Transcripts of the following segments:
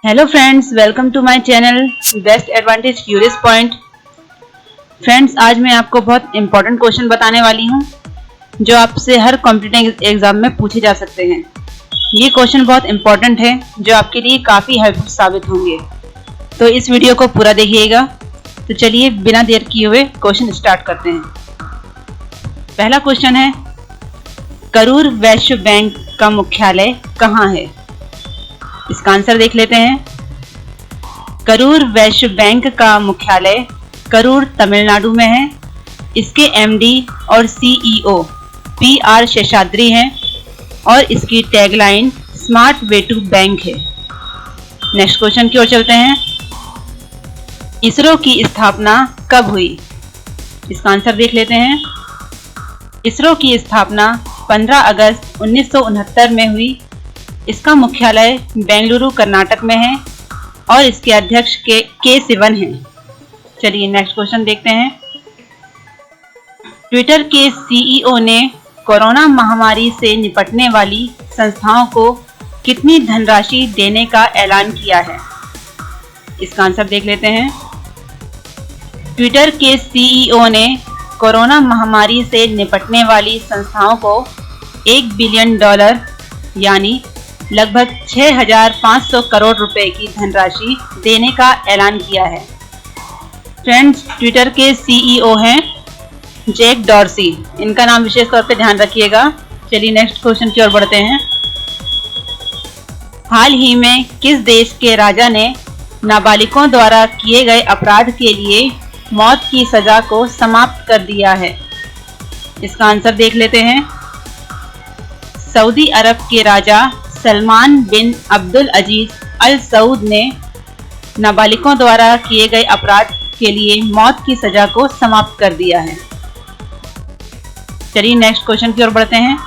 Hello friends, welcome to my channel best advantage curious point. Friends, आज मैं आपको बहुत इंपॉर्टेंट क्वेश्चन बताने वाली हूँ जो आपसे हर कॉम्पिटिटिव एग्जाम में पूछे जा सकते हैं। ये क्वेश्चन बहुत इंपॉर्टेंट है जो आपके लिए काफ़ी हेल्पफुल साबित होंगे, तो इस वीडियो को पूरा देखिएगा। तो चलिए बिना देर किए हुए क्वेश्चन स्टार्ट करते हैं। पहला क्वेश्चन है, करूर वैश्य बैंक का मुख्यालय कहाँ है? इसका आंसर देख लेते हैं। करूर वैश्य बैंक का मुख्यालय करूर तमिलनाडु में है। इसके एमडी और सीईओ PR शेषाद्री हैं और इसकी tagline smart way to bank है। नेक्स्ट क्वेश्चन की ओर चलते हैं। इसरो की स्थापना कब हुई? इसका आंसर देख लेते हैं। इसरो की स्थापना 15 अगस्त 1969 में हुई। इसका मुख्यालय बेंगलुरु कर्नाटक में है और इसके अध्यक्ष के सिवन हैं। चलिए नेक्स्ट क्वेश्चन देखते हैं। ट्विटर के सीईओ ने कोरोना महामारी से निपटने वाली संस्थाओं को कितनी धनराशि देने का ऐलान किया है? इसका आंसर देख लेते हैं। ट्विटर के सीईओ ने कोरोना महामारी से निपटने वाली संस्थाओं को $1 बिलियन यानी लगभग 6,500 करोड़ रुपए की धनराशि देने का ऐलान किया है। फ्रेंड्स, ट्विटर के सीईओ हैं जैक डॉर्सी। इनका नाम विशेष तौर पे ध्यान रखिएगा। चलिए नेक्स्ट क्वेश्चन की ओर बढ़ते हैं। हाल ही में किस देश के राजा ने नाबालिगों द्वारा किए गए अपराध के लिए मौत की सजा को समाप्त कर दिया है? इसका आंसर देख लेते हैं। सऊदी अरब के राजा सलमान बिन अब्दुल अजीज अल सऊद ने नाबालिगों द्वारा किए गए अपराध के लिए मौत की सजा को समाप्त कर दिया है। चलिए नेक्स्ट क्वेश्चन की ओर बढ़ते हैं।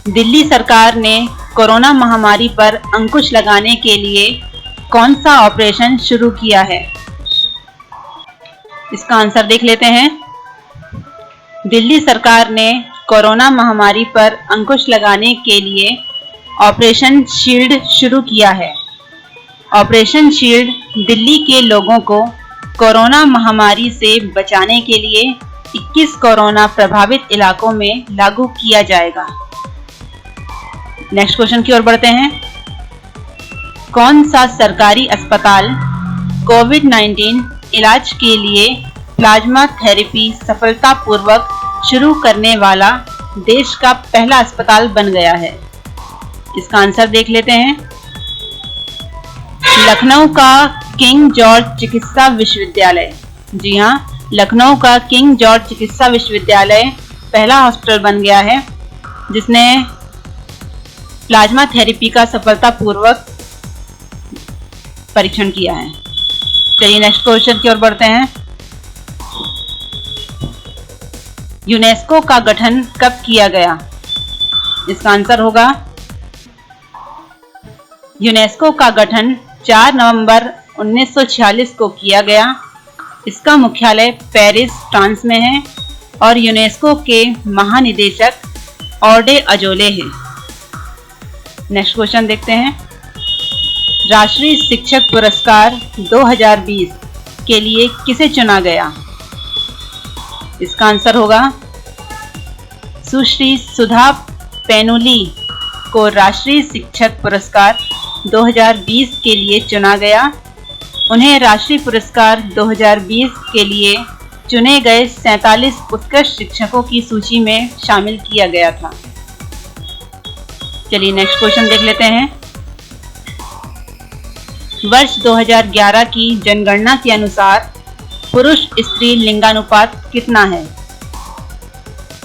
दिल्ली सरकार ने कोरोना महामारी पर अंकुश लगाने के लिए कौन सा ऑपरेशन शुरू किया है? इसका आंसर देख लेते हैं। दिल्ली सरकार ने कोरोना महामारी पर अंकुश लगाने के लिए ऑपरेशन शील्ड शुरू किया है। ऑपरेशन शील्ड दिल्ली के लोगों को कोरोना महामारी से बचाने के लिए 21 कोरोना प्रभावित इलाकों में लागू किया जाएगा। नेक्स्ट क्वेश्चन की ओर बढ़ते हैं। कौन सा सरकारी अस्पताल कोविड-19 इलाज के लिए प्लाज्मा थेरेपी सफलतापूर्वक शुरू करने वाला देश का पहला अस्पताल बन गया है? इसका आंसर देख लेते हैं। लखनऊ का किंग जॉर्ज चिकित्सा विश्वविद्यालय। जी हाँ, लखनऊ का किंग जॉर्ज चिकित्सा विश्वविद्यालय पहला हॉस्पिटल बन गया है जिसने प्लाज्मा थेरेपी का सफलतापूर्वक परीक्षण किया है। चलिए नेक्स्ट क्वेश्चन की ओर बढ़ते हैं। यूनेस्को का गठन कब किया गया? इसका आंसर होगा यूनेस्को का गठन 4 नवंबर 1946 को किया गया। इसका मुख्यालय पेरिस, फ्रांस में है और यूनेस्को के महानिदेशक ऑडे अजोले हैं। नेक्स्ट क्वेश्चन देखते हैं। राष्ट्रीय शिक्षक पुरस्कार 2020 के लिए किसे चुना गया? इसका आंसर होगा सुश्री सुधा पेनुली को राष्ट्रीय शिक्षक पुरस्कार 2020 के लिए चुना गया। उन्हें राष्ट्रीय पुरस्कार 2020 के लिए चुने गए 47 उत्कृष्ट शिक्षकों की सूची में शामिल किया गया था। चलिए नेक्स्ट क्वेश्चन देख लेते हैं। वर्ष 2011 की जनगणना के अनुसार पुरुष स्त्री लिंगानुपात कितना है?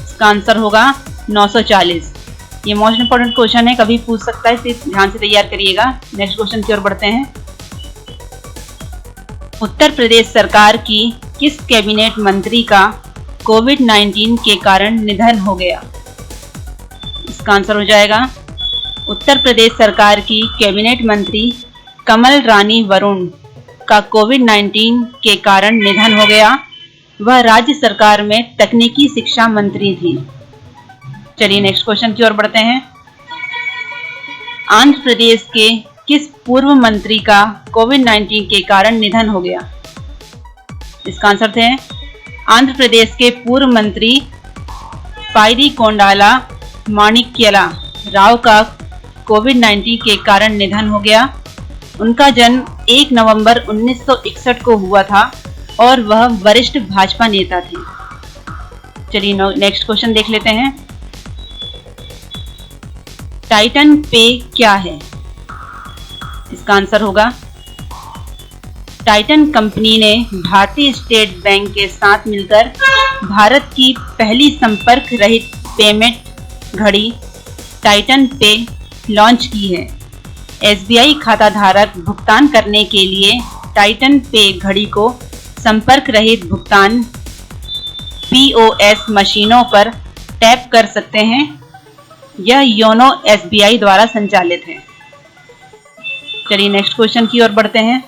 इसका आंसर होगा 940। ये मोस्ट इंपॉर्टेंट क्वेश्चन है, कभी पूछ सकता है, इसे ध्यान से तैयार करिएगा। नेक्स्ट क्वेश्चन की ओर बढ़ते हैं। उत्तर प्रदेश सरकार की किस कैबिनेट मंत्री का कोविड-19 के कारण निधन हो गया? इसका आंसर हो जाएगा उत्तर प्रदेश सरकार की कैबिनेट मंत्री कमल रानी वरुण का कोविड-19 के कारण निधन हो गया। वह राज्य सरकार में तकनीकी शिक्षा मंत्री थी। चलिए नेक्स्ट क्वेश्चन की ओर बढ़ते हैं। आंध्र प्रदेश के किस पूर्व मंत्री का कोविड-19 के कारण निधन हो गया? इसका आंसर थे आंध्र प्रदेश के पूर्व मंत्री पायरीकोंडाला माणिक्यला राव का कोविड-19 के कारण निधन हो गया। उनका जन्म 1 नवंबर 1961 को हुआ था और वह वरिष्ठ भाजपा नेता थे। चलिए नेक्स्ट क्वेश्चन देख लेते हैं। टाइटन पे क्या है? इसका आंसर होगा टाइटन कंपनी ने भारतीय स्टेट बैंक के साथ मिलकर भारत की पहली संपर्क रहित पेमेंट घड़ी टाइटन पे लॉन्च की है। एसबीआई खाता धारक भुगतान करने के लिए टाइटन पे घड़ी को संपर्क रहित भुगतान POS मशीनों पर टैप कर सकते हैं। यह योनो एसबीआई द्वारा संचालित है। चलिए नेक्स्ट क्वेश्चन की ओर बढ़ते हैं।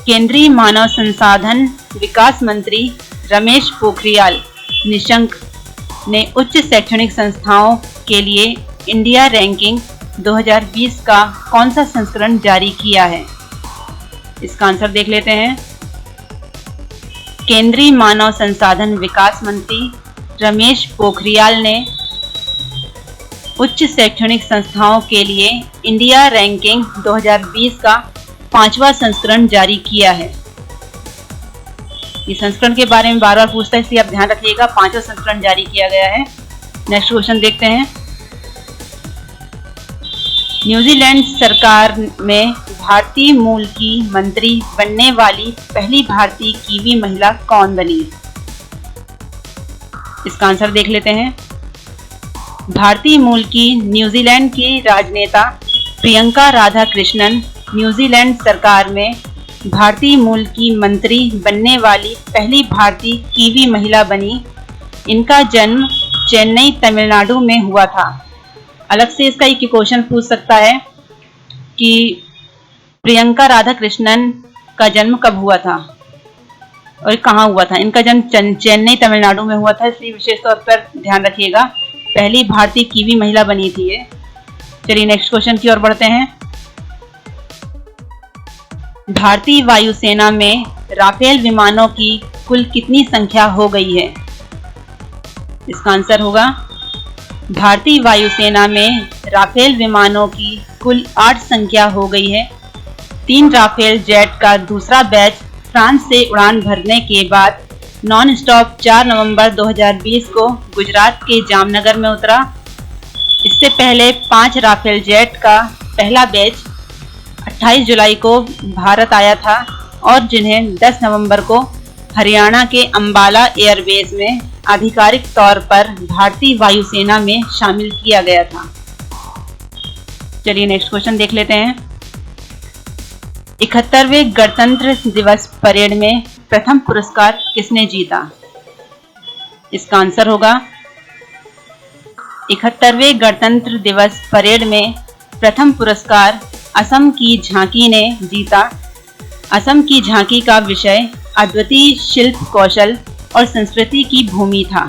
केंद्रीय मानव संसाधन विकास मंत्री रमेश पोखरियाल निशंक ने उच्च शैक्षणिक संस्थाओं के लिए इंडिया रैंकिंग 2020 का कौन सा संस्करण जारी किया है? इसका आंसर देख लेते हैं। केंद्रीय मानव संसाधन विकास मंत्री रमेश पोखरियाल ने उच्च शैक्षणिक संस्थाओं के लिए इंडिया रैंकिंग 2020 का 5वां संस्करण जारी किया है। इस संस्करण के बारे में बार बार पूछता है, इसलिए आप ध्यान रखिएगा। 5वां संस्करण जारी किया गया है। नेक्स्ट क्वेश्चन देखते हैं। न्यूजीलैंड सरकार में भारतीय मूल की मंत्री बनने वाली पहली भारतीय कीवी महिला कौन बनी? इसका आंसर देख लेते हैं। भारतीय मूल की न्यूजीलैंड की राजनेता प्रियंका राधाकृष्णन न्यूजीलैंड सरकार में भारतीय मूल की मंत्री बनने वाली पहली भारतीय कीवी महिला बनी। इनका जन्म चेन्नई तमिलनाडु में हुआ था। अलग से इसका एक क्वेश्चन पूछ सकता है कि प्रियंका राधाकृष्णन का जन्म कब हुआ था और कहाँ हुआ था। इनका जन्म चेन्नई तमिलनाडु में हुआ था, इसलिए विशेष तौर पर ध्यान रखिएगा। पहली भारतीय कीवी महिला बनी थी ये। चलिए नेक्स्ट क्वेश्चन की ओर बढ़ते हैं। भारतीय वायुसेना में राफेल विमानों की कुल कितनी संख्या हो गई है? इसका आंसर होगा भारतीय वायुसेना में राफेल विमानों की कुल 8 संख्या हो गई है। 3 राफेल जेट का दूसरा बैच फ्रांस से उड़ान भरने के बाद नॉन स्टॉप 4 नवंबर 2020 को गुजरात के जामनगर में उतरा। इससे पहले 5 राफेल जेट का पहला बैच 28 जुलाई को भारत आया था और जिन्हें 10 नवंबर को हरियाणा के अंबाला एयरबेस में आधिकारिक तौर पर भारतीय वायुसेना में शामिल किया गया था। चलिए नेक्स्ट क्वेश्चन देख लेते हैं। 71वें गणतंत्र दिवस परेड में प्रथम पुरस्कार किसने जीता? इसका आंसर होगा 71वें गणतंत्र दिवस परेड में प्रथम पुरस्कार असम की झांकी ने जीता। असम की झांकी का विषय अद्वितीय शिल्प कौशल और संस्कृति की भूमि था।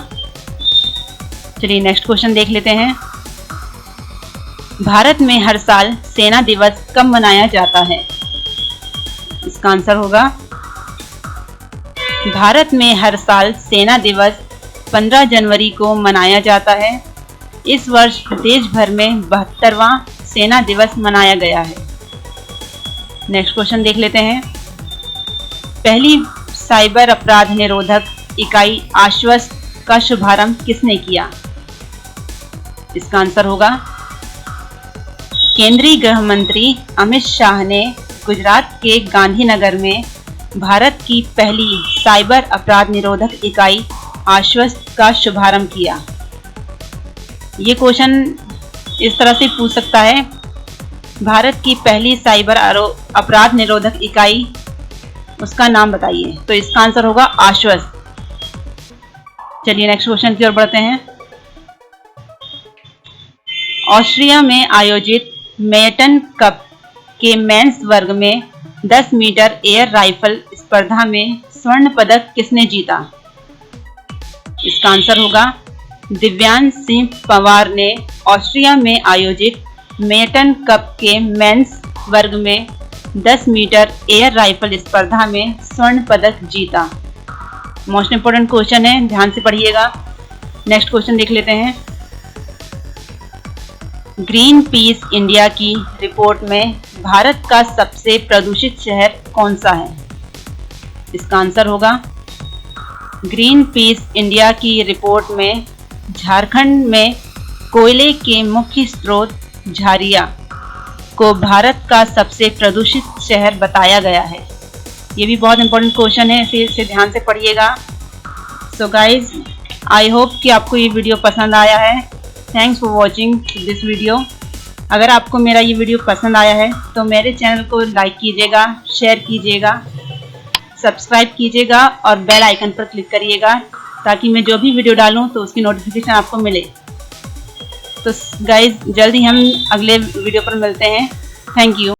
चलिए नेक्स्ट क्वेश्चन देख लेते हैं। भारत में हर साल सेना दिवस कब मनाया जाता है? इसका आंसर होगा भारत में हर साल सेना दिवस 15 जनवरी को मनाया जाता है। इस वर्ष देश भर में 72वां सेना दिवस मनाया गया है। नेक्स्ट क्वेश्चन देख लेते हैं। पहली साइबर अपराध निरोधक इकाई आश्वस्त का शुभारंभ किसने किया? इसका आंसर होगा केंद्रीय गृह मंत्री अमित शाह ने गुजरात के गांधीनगर में भारत की पहली साइबर अपराध निरोधक इकाई आश्वस्त का शुभारंभ किया। ये क्वेश्चन इस तरह से पूछ सकता है, भारत की पहली साइबर अपराध निरोधक इकाई, उसका नाम बताइए। तो इसका आंसर होगा आश्वस्त। चलिए नेक्स्ट क्वेश्चन की ओर बढ़ते हैं। ऑस्ट्रिया में आयोजित मेटन कप के मेंस वर्ग में 10 मीटर एयर राइफल स्पर्धा में स्वर्ण पदक किसने जीता? इसका आंसर होगा दिव्यांश सिंह पंवार ने ऑस्ट्रिया में आयोजित मेटन कप के मेंस वर्ग में 10 मीटर एयर राइफल स्पर्धा में स्वर्ण पदक जीता? मोस्ट इंपोर्टेंट क्वेश्चन है, ध्यान से पढ़िएगा। नेक्स्ट क्वेश्चन देख लेते हैं। ग्रीन पीस इंडिया की रिपोर्ट में भारत का सबसे प्रदूषित शहर कौन सा है? इसका आंसर होगा ग्रीन पीस इंडिया की रिपोर्ट में झारखंड में कोयले के मुख्य स्रोत झारिया को भारत का सबसे प्रदूषित शहर बताया गया है। ये भी बहुत इंपॉर्टेंट क्वेश्चन है, इसे ध्यान से पढ़िएगा। सो गाइज, आई होप कि आपको ये वीडियो पसंद आया है। Thanks for watching this video. अगर आपको मेरा ये वीडियो पसंद आया है तो मेरे चैनल को लाइक कीजिएगा, शेयर कीजिएगा, सब्सक्राइब कीजिएगा और बेल आइकन पर क्लिक करिएगा ताकि मैं जो भी वीडियो डालूं तो उसकी नोटिफिकेशन आपको मिले। तो गाइज, जल्द ही हम अगले वीडियो पर मिलते हैं। Thank you.